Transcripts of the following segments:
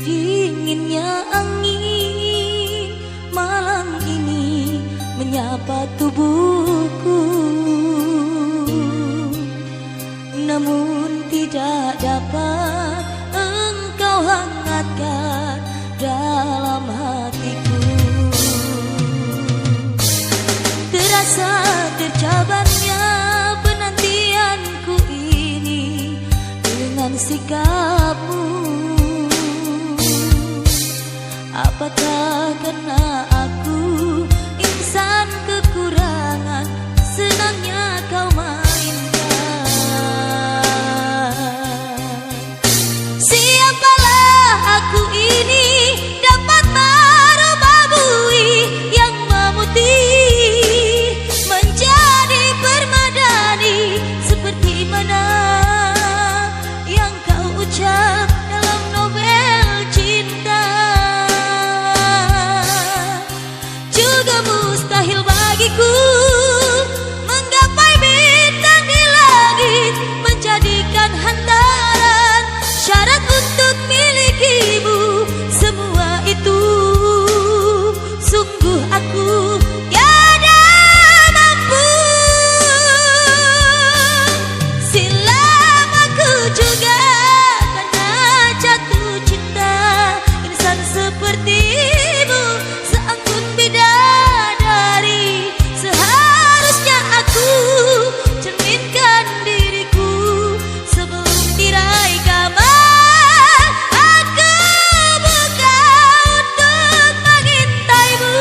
Dinginnya angin malam ini menyapa tubuhku, namun tidak dapat engkau hangatkan dalam hatiku. Terasa tercabarnya penantianku ini dengan sikapmu. Apakah karena aku insan kekurangan senangnya kau mainkan? Siapalah aku ini dapat merubah bui yang memutih menjadi permadani, seperti mana yang kau ucap dalam novel cinta. Mustahil bagiku menggapai bintang di langit, menjadikan hantaran syarat untuk milikimu. Semua itu sungguh aku tiada mampu. Silam aku juga karena jatuh cinta insan sepertimu, seanggun bidadari. Seharusnya aku cerminkan diriku sebelum tirai kamar. Aku buka untuk mengintaimu.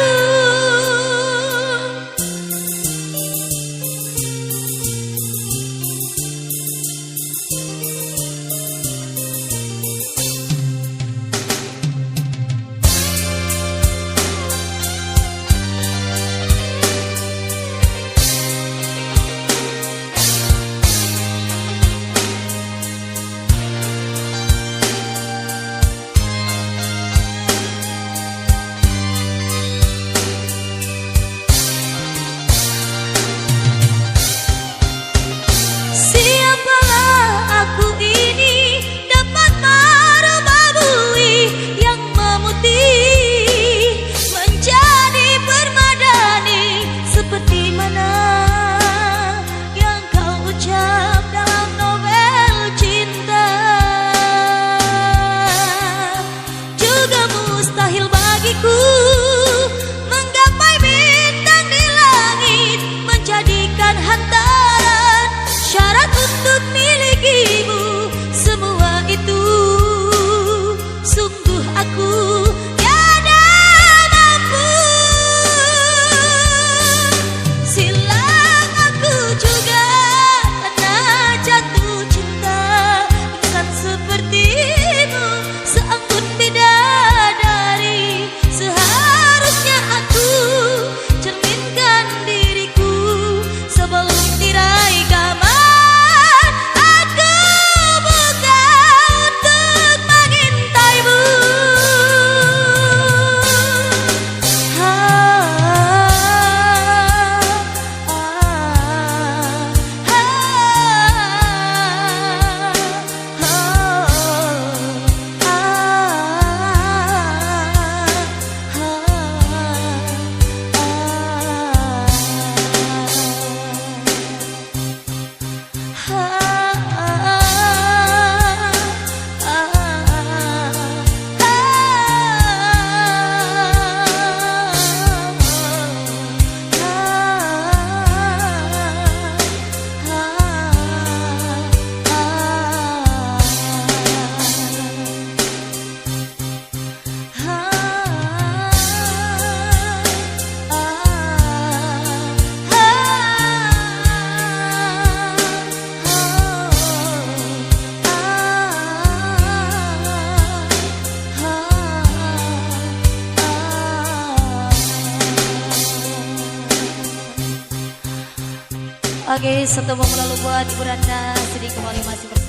Mustahil bagiku menggapai bintang di langit, menjadikan hantaran syarat untuk milikimu. Semua itu sungguh aku tiada mampu. Silam aku juga karena jatuh cinta insan sepertimu, seanggun bidadari. Seharusnya aku cerminkan diriku sebelum tirai kamar. Aku buka untuk mengintaimu. Oke, satu mau lalu buat Ibu Randa sedih kembali masih bersama.